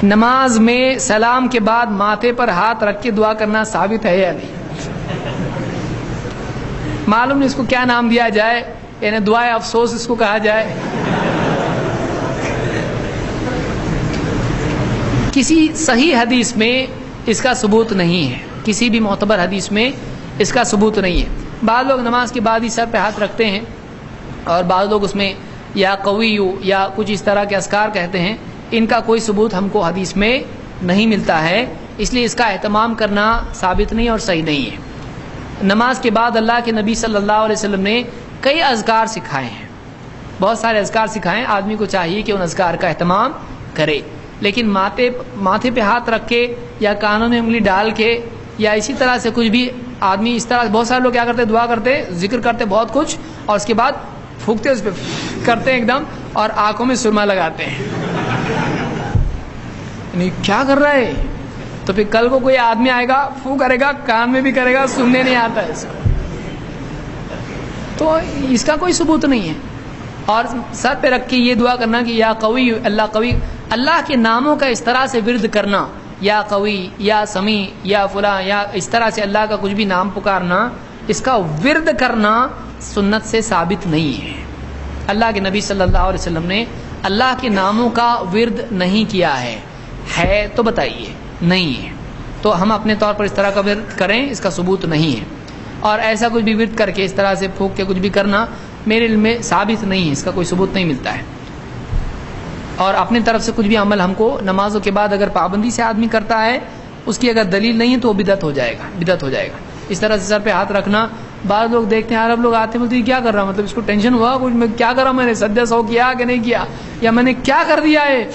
نماز میں سلام کے بعد ماتھے پر ہاتھ رکھ کے دعا کرنا ثابت ہے یا نہیں؟ معلوم نہیں اس کو کیا نام دیا جائے، یعنی دعائے افسوس اس کو کہا جائے. کسی صحیح حدیث میں اس کا ثبوت نہیں ہے، کسی بھی معتبر حدیث میں اس کا ثبوت نہیں ہے. بعض لوگ نماز کے بعد ہی سر پہ ہاتھ رکھتے ہیں، اور بعض لوگ اس میں یا قویو یا کچھ اس طرح کے اذکار کہتے ہیں. ان کا کوئی ثبوت ہم کو حدیث میں نہیں ملتا ہے، اس لیے اس کا اہتمام کرنا ثابت نہیں اور صحیح نہیں ہے. نماز کے بعد اللہ کے نبی صلی اللہ علیہ وسلم نے کئی اذکار سکھائے ہیں، بہت سارے اذکار سکھائے ہیں. آدمی کو چاہیے کہ ان اذکار کا اہتمام کرے، لیکن ماتھے پہ ہاتھ رکھ کے یا کانوں میں انگلی ڈال کے یا اسی طرح سے کچھ بھی آدمی اس طرح، بہت سارے لوگ کیا کرتے ہیں، دعا کرتے، ذکر کرتے بہت کچھ، اور اس کے بعد پھونکتے اس پہ کرتے ہیں ایک دم، اور آنکھوں میں سرما لگاتے ہیں. نہیں کیا کر رہا ہے؟ تو پھر کل کو کوئی آدمی آئے گا، پھو کرے گا، کان میں بھی کرے گا، سننے نہیں آتا ہے اس کو. تو اس کا کوئی ثبوت نہیں ہے. اور سر پہ رکھ کے یہ دعا کرنا کہ یا قوی، اللہ قوی، اللہ کے ناموں کا اس طرح سے ورد کرنا، یا قوی یا سمیع یا فلاں، یا اس طرح سے اللہ کا کچھ بھی نام پکارنا، اس کا ورد کرنا سنت سے ثابت نہیں ہے. اللہ کے نبی صلی اللہ علیہ وسلم نے اللہ کے ناموں کا ورد نہیں کیا ہے تو بتائیے نہیں ہے. تو ہم اپنے طور پر اس طرح کا ورد کریں، اس کا ثبوت نہیں ہے. اور ایسا کچھ بھی ورد کر کے اس طرح سے پھونک کے کچھ بھی کرنا میرے علم میں ثابت نہیں ہے، اس کا کوئی ثبوت نہیں ملتا ہے. اور اپنی طرف سے کچھ بھی عمل ہم کو نمازوں کے بعد اگر پابندی سے آدمی کرتا ہے، اس کی اگر دلیل نہیں ہے تو وہ بدعت ہو جائے گا. اس طرح سے سر پہ ہاتھ رکھنا، بعض لوگ دیکھتے ہیں عرب لوگ آتے ہیں بولتے ہیں کیا کر رہا، مطلب اس کو ٹینشن ہوا کچھ، میں کیا کر رہا، میں نے سجدہ سو کیا کہ نہیں کیا، یا میں نے کیا کر دیا ہے،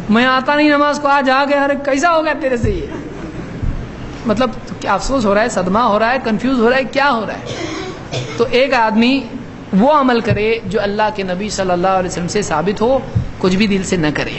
میں آتا نہیں نماز کو، آج آ گیا، ارے کیسا ہو گیا تیرے سے یہ، مطلب کیا افسوس ہو رہا ہے، صدمہ ہو رہا ہے، کنفیوز ہو رہا ہے، کیا ہو رہا ہے. تو ایک آدمی وہ عمل کرے جو اللہ کے نبی صلی اللہ علیہ وسلم سے ثابت ہو، کچھ بھی دل سے نہ کرے.